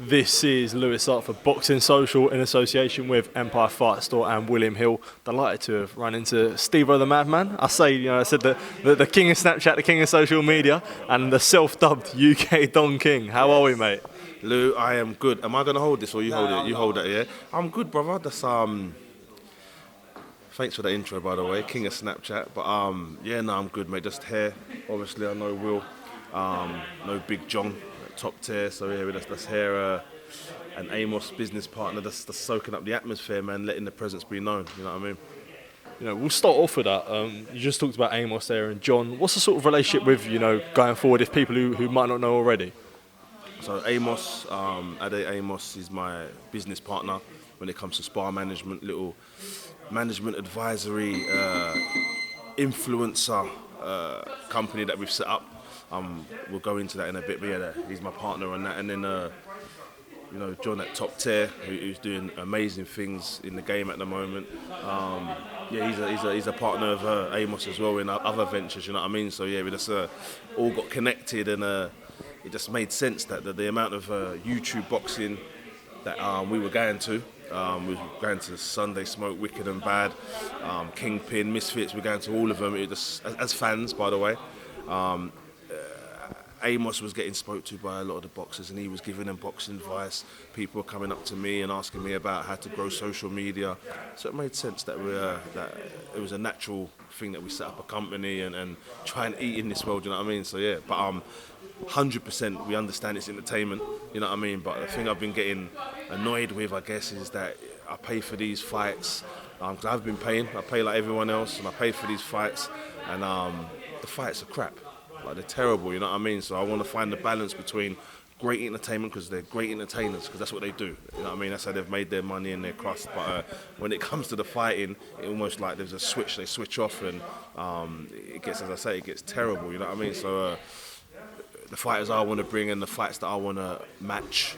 This is Lewis Hart for Boxing Social in association with Empire Fight Store and William Hill. Delighted to have run into Stevo The Madman. I said the king of Snapchat, the king of social media, and the self-dubbed UK Don King. How are we, mate? Lou, I am good. Am I going to hold this or you hold it? You hold it, yeah? I'm good, brother. That's Thanks for the intro, by the way. King of Snapchat. But I'm good, mate. Just here. Obviously, I know Will. No Big John, top tier. So yeah, that's here. An Amos business partner that's soaking up the atmosphere, man. Letting the presence be known. You know what I mean? You know, we'll start off with that. You just talked about Amos there and John. What's the sort of relationship with, going forward, if people who might not know already? So Amos, Ade Amos is my business partner when it comes to SPAR Management, little management advisory influencer company that we've set up. We'll go into that in a bit, but yeah, he's my partner on that. And then, John at top tier, who's doing amazing things in the game at the moment. He's a partner of Amos as well in other ventures, you know what I mean? So yeah, we just all got connected, and it just made sense that the amount of YouTube boxing that we were going to. We were going to Sunday Smoke, Wicked and Bad, Kingpin, Misfits. We're going to all of them. It just, as fans, by the way. Amos was getting spoke to by a lot of the boxers, and he was giving them boxing advice. People were coming up to me and asking me about how to grow social media. So it made sense that that it was a natural thing that we set up a company and try and eat in this world. You know what I mean? So yeah, but 100% we understand it's entertainment. You know what I mean? But the thing I've been getting annoyed with, I guess, is that I pay for these fights because I've been paying. I pay like everyone else, and I pay for these fights, and the fights are crap. Like, they're terrible, you know what I mean? So I want to find the balance between great entertainment, because they're great entertainers, because that's what they do. You know what I mean? That's how they've made their money and their crust. But when it comes to the fighting, it almost like there's a switch. They switch off, and it gets, as I say, it gets terrible. You know what I mean? So the fighters I want to bring and the fights that I want to match,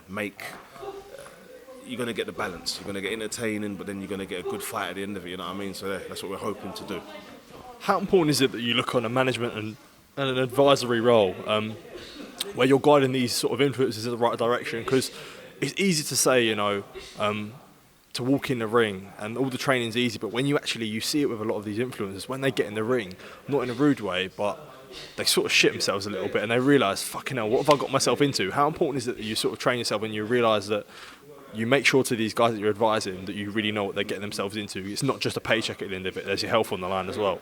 make. You're going to get the balance. You're going to get entertaining, but then you're going to get a good fight at the end of it. You know what I mean? So that's what we're hoping to do. How important is it that you look on a management and an advisory role where you're guiding these sort of influences in the right direction? Because it's easy to say, to walk in the ring and all the training's easy, but when you see it with a lot of these influencers, when they get in the ring, not in a rude way, but they sort of shit themselves a little bit and they realise, fucking hell, what have I got myself into? How important is it that you sort of train yourself and you realise that you make sure to these guys that you're advising that you really know what they're getting themselves into? It's not just a paycheck at the end of it, there's your health on the line as well.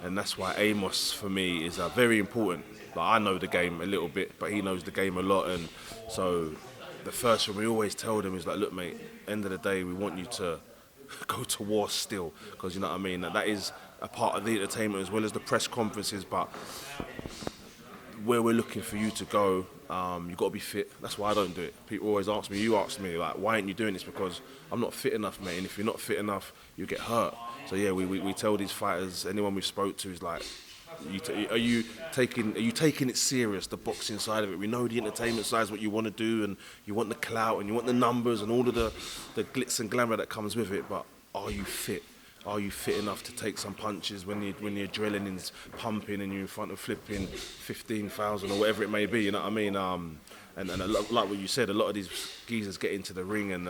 And that's why Amos, for me, is very important. Like, I know the game a little bit, but he knows the game a lot. And so the first thing we always tell them is like, look, mate, end of the day, we want you to go to war still. Because, you know what I mean? That is a part of the entertainment as well as the press conferences. But where we're looking for you to go, you've got to be fit. That's why I don't do it. People always ask me, like, why aren't you doing this? Because I'm not fit enough, mate. And if you're not fit enough, you get hurt. So yeah, we tell these fighters, anyone we spoke to is like, are you taking it serious, the boxing side of it? We know the entertainment side is what you want to do, and you want the clout, and you want the numbers, and all of the glitz and glamour that comes with it. But are you fit? Are you fit enough to take some punches when the adrenaline's pumping and you're in front of flipping 15,000 or whatever it may be? You know what I mean? And like what you said, a lot of these geezers get into the ring and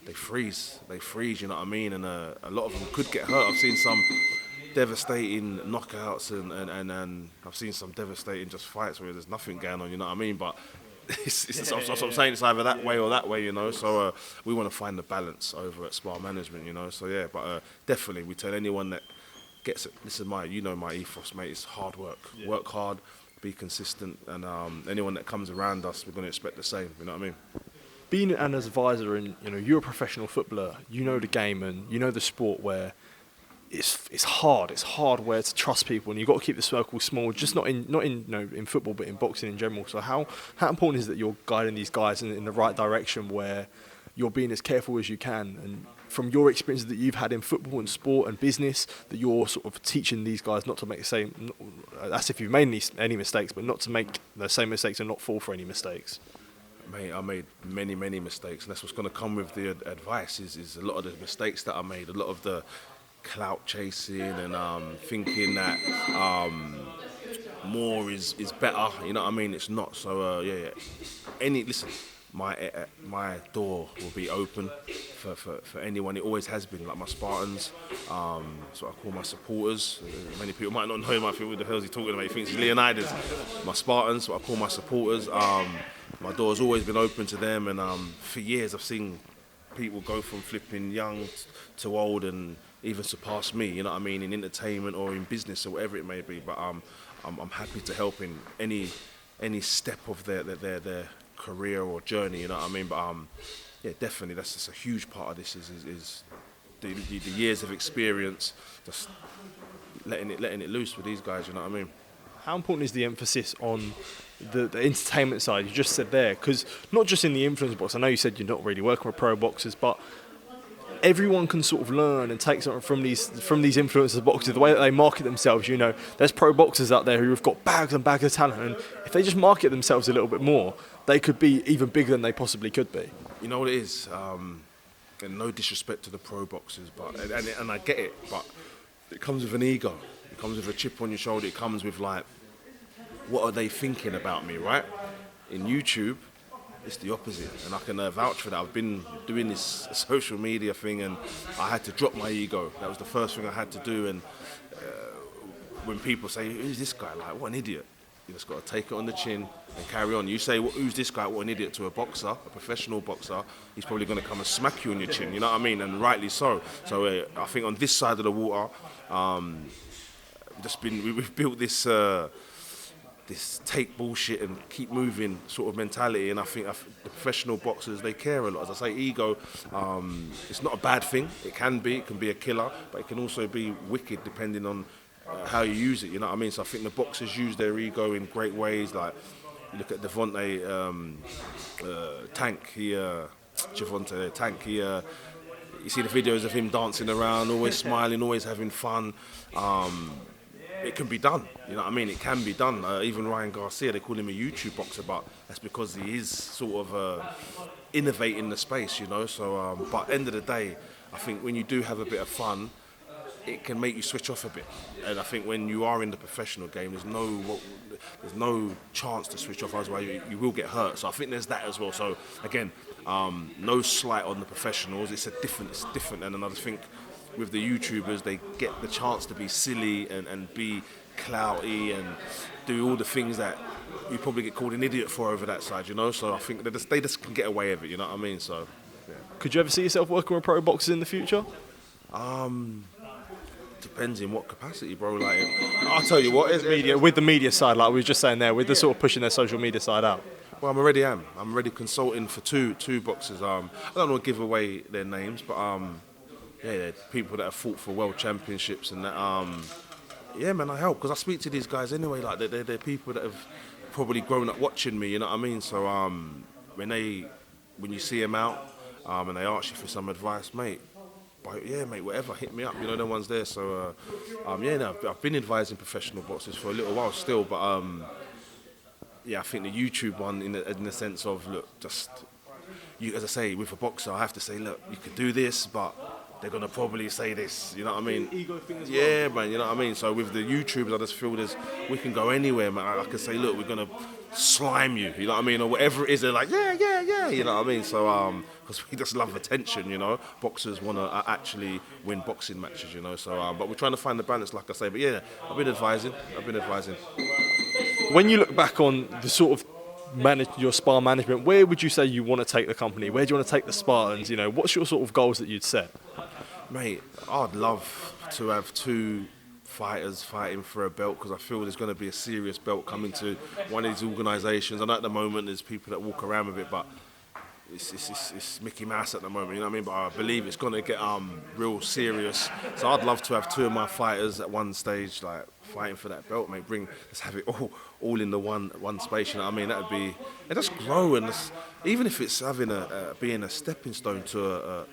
they freeze, you know what I mean? And a lot of them could get hurt. I've seen some devastating knockouts and I've seen some devastating just fights where there's nothing going on, you know what I mean? But it's what I'm saying, it's either that way or that way, So we want to find the balance over at SPAR Management, So yeah, but definitely we tell anyone that gets it, this is my ethos, mate, it's hard work. Yeah. Work hard, be consistent, and anyone that comes around us, we're going to expect the same, you know what I mean? Being an advisor and, you're a professional footballer, you know the game and you know the sport where it's hard where to trust people and you've got to keep the circle small, just not in football but in boxing in general. So how important is it that you're guiding these guys in the right direction where you're being as careful as you can, and from your experiences that you've had in football and sport and business, that you're sort of teaching these guys not to make the same, that's if you've made any mistakes, but not to make the same mistakes and not fall for any mistakes? Mate, I made many mistakes, and that's what's going to come with the advice. Is a lot of the mistakes that I made, a lot of the clout chasing, and thinking that more is better. You know what I mean? It's not. So yeah. Listen, my door will be open for anyone. It always has been. Like my Spartans, so I call my supporters. Many people might not know him. I think, what the hell is he talking about? He thinks he's Leonidas. My Spartans, so I call my supporters. My door's always been open to them, and for years I've seen people go from flipping young to old and even surpass me, you know what I mean, in entertainment or in business or whatever it may be. But I'm happy to help in any step of their career or journey, you know what I mean. But yeah, definitely that's just a huge part of this is the years of experience, just letting it loose with these guys, you know what I mean. How important is the emphasis on the entertainment side? You just said there, because not just in the influence box. I know you said you're not really working with pro boxers, but everyone can sort of learn and take something from these influencers boxers. The way that they market themselves, you know, there's pro boxers out there who have got bags and bags of talent, and if they just market themselves a little bit more, they could be even bigger than they possibly could be. You know what it is, and no disrespect to the pro boxers, but and I get it, but it comes with an ego. It comes with a chip on your shoulder. It comes with like, what are they thinking about me, right? In YouTube, it's the opposite, and I can vouch for that. I've been doing this social media thing, and I had to drop my ego. That was the first thing I had to do. And when people say, "Who's this guy?" Like, what an idiot! You just got to take it on the chin and carry on. You say, "Who's this guy?" What an idiot to a boxer, a professional boxer. He's probably going to come and smack you on your chin. You know what I mean? And rightly so. So I think on this side of the water, we've built this. This take bullshit and keep moving sort of mentality, and I think the professional boxers, they care a lot. As I say, ego, it's not a bad thing. It can be a killer, but it can also be wicked depending on how you use it, you know what I mean? So I think the boxers use their ego in great ways. Like, you look at Devontae Tank, Javonte Tank, you see the videos of him dancing around, always smiling, always having fun. It can be done, you know what I mean? It can be done. Even Ryan Garcia, they call him a YouTube boxer, but that's because he is sort of innovating the space, you know? So, but at the end of the day, I think when you do have a bit of fun, it can make you switch off a bit. And I think when you are in the professional game, there's no chance to switch off, otherwise you will get hurt. So I think there's that as well. So again, no slight on the professionals. It's different. And I think with the YouTubers, they get the chance to be silly and be clouty and do all the things that you probably get called an idiot for over that side, you know? So I think they just can get away with it, you know what I mean? So, yeah. Could you ever see yourself working with pro boxers in the future? Depends in what capacity, bro. Like, I'll tell you what, with the media side, like we were just saying there, with the sort of pushing their social media side out. Well, I'm already consulting for two boxers. I don't want to give away their names, but yeah, they're people that have fought for world championships and that. Yeah, man, I help because I speak to these guys anyway. Like they're people that have probably grown up watching me. You know what I mean? So when you see them out and they ask you for some advice, mate. But yeah, mate, whatever, hit me up. You know, no one's there. So yeah, no, I've been advising professional boxers for a little while still, but yeah, I think the YouTube one in the sense of, look, just you, as I say, with a boxer, I have to say, look, you could do this, but they're gonna probably say this, you know what I mean? Ego thing as well. Yeah, man, you know what I mean? So with the YouTubers, I just feel we can go anywhere, man. I can say, look, we're gonna slime you know what I mean? Or whatever it is, they're like, yeah, you know what I mean? So, because we just love attention, you know? Boxers wanna actually win boxing matches, you know? So, but we're trying to find the balance, like I say. But yeah, I've been advising. When you look back on the sort of your SPAR management, where would you say you want to take the company? Where do you want to take the Spartans? You know, what's your sort of goals that you'd set? Mate, I'd love to have two fighters fighting for a belt because I feel there's going to be a serious belt coming to one of these organisations. I know at the moment there's people that walk around with it, but it's Mickey Mouse at the moment, you know what I mean? But I believe it's going to get real serious. So I'd love to have two of my fighters at one stage, like fighting for that belt, mate. Let's have it all in the one space, you know what I mean? That'd be, it just grow, and even if it's having being a stepping stone to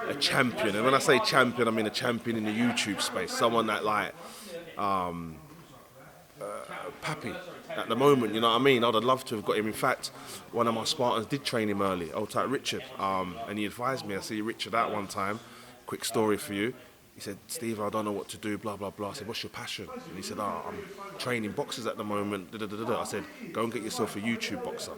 a champion. And when I say champion, I mean a champion in the YouTube space, someone that like Pappy at the moment, you know what I mean? I'd have loved to have got him. In fact, one of my Spartans did train him early, old type Richard, and he advised me. I see Richard out one time. Quick story for you. He said, Steve, I don't know what to do, blah, blah, blah. I said, what's your passion? And he said, I'm training boxers at the moment. Da, da, da, da. I said, go and get yourself a YouTube boxer.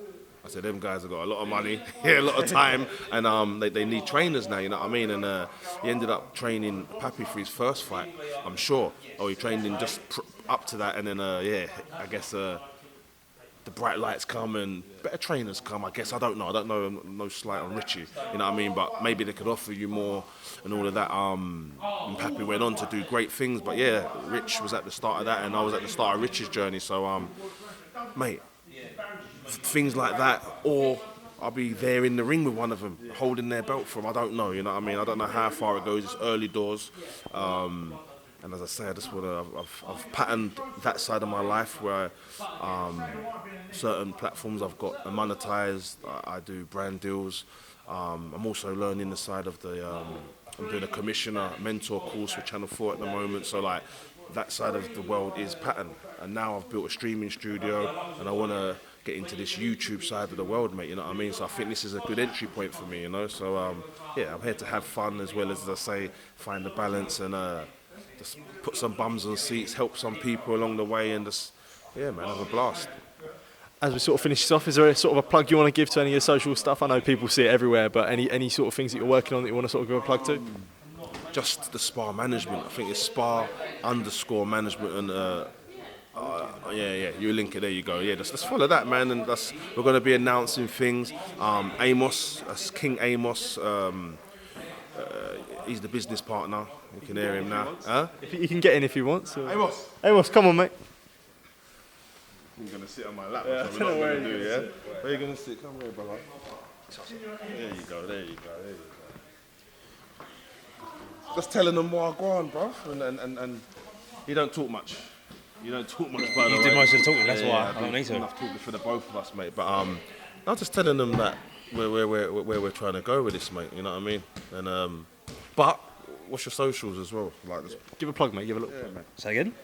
I said, them guys have got a lot of money, yeah, a lot of time, and they need trainers now, you know what I mean? And he ended up training Pappy for his first fight, I'm sure. He trained him just up to that, and then, I guess the bright lights come and better trainers come, I guess. I don't know, no slight on Richie, you know what I mean? But maybe they could offer you more and all of that. And Pappy went on to do great things, but yeah, Rich was at the start of that, and I was at the start of Rich's journey, so, mate, things like that, or I'll be there in the ring with one of them, holding their belt for them. I don't know, you know what I mean? I don't know how far it goes. It's early doors, and as I say, I just want to. I've patterned that side of my life where certain platforms I've got monetized. I do brand deals. I'm also learning the side of the. I'm doing a commissioner mentor course with Channel 4 at the moment. So like that side of the world is patterned, and now I've built a streaming studio, and I want to get into this YouTube side of the world, mate, you know what I mean? So I think this is a good entry point for me, you know? So, I'm here to have fun as well as I say, find the balance and just put some bums on seats, help some people along the way and just, have a blast. As we sort of finish this off, is there a sort of a plug you want to give to any of your social stuff? I know people see it everywhere, but any sort of things that you're working on that you want to sort of give a plug to? Just the SPAR Management. I think it's SPAR_management and you link it, there you go. Yeah, just follow that, man, and we're going to be announcing things. Amos, that's King Amos, he's the business partner. You can hear him now. Huh? You can get in if you want. So. Amos, come on, mate. I'm going to sit on my lap, that's what we're not going to do, yeah? Where are you going to sit? Come here, brother. There you go. Just telling them what I go on, bro, and you don't talk much. You don't talk much, by the way. You do most of the talking, that's why I don't need to. Enough talking for the both of us, mate. But I'm just telling them that where we're trying to go with this, mate. You know what I mean? And but what's your socials as well? Like, give a plug, mate. Give a look. Yeah, mate. Say again?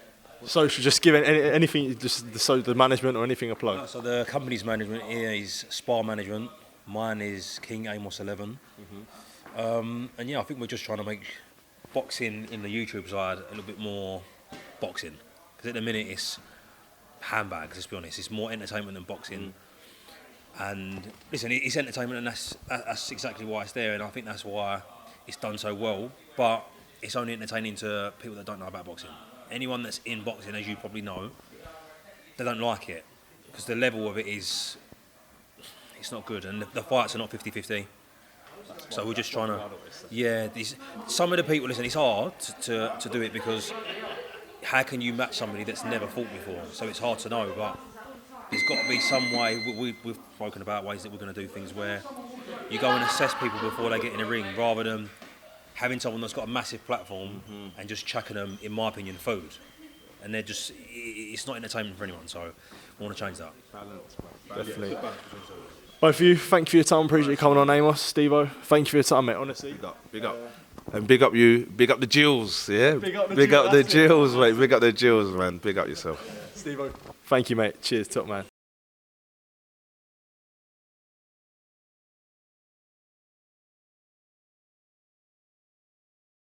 Social, just give anything, just the management or anything a plug. So the company's management here is SPAR Management. Mine is King Amos 11. And I think we're just trying to make boxing in the YouTube side a little bit more boxing. Because at the minute it's handbags, let's be honest. It's more entertainment than boxing. And listen, it's entertainment, and that's exactly why it's there, and I think that's why it's done so well. But it's only entertaining to people that don't know about boxing. Anyone that's in boxing, as you probably know, they don't like it because the level of it it's not good, and the fights are not 50-50. So we're just trying to, some of the people, listen, it's hard to do it because how can you match somebody that's never fought before? So it's hard to know, but there's got to be some way. We've spoken about ways that we're going to do things where you go and assess people before they get in the ring, rather than having someone that's got a massive platform and just chucking them, in my opinion, food. And it's not entertainment for anyone, so we want to change that. Definitely. Both of you, thank you for your time. Appreciate you coming on, Amos, Stevo. Thank you for your time, mate, honestly. Big up. And big up the Jills, yeah? Big up the Jills, mate. Big up the Jills, man. Big up yourself. Stevo. Thank you, mate. Cheers, top man.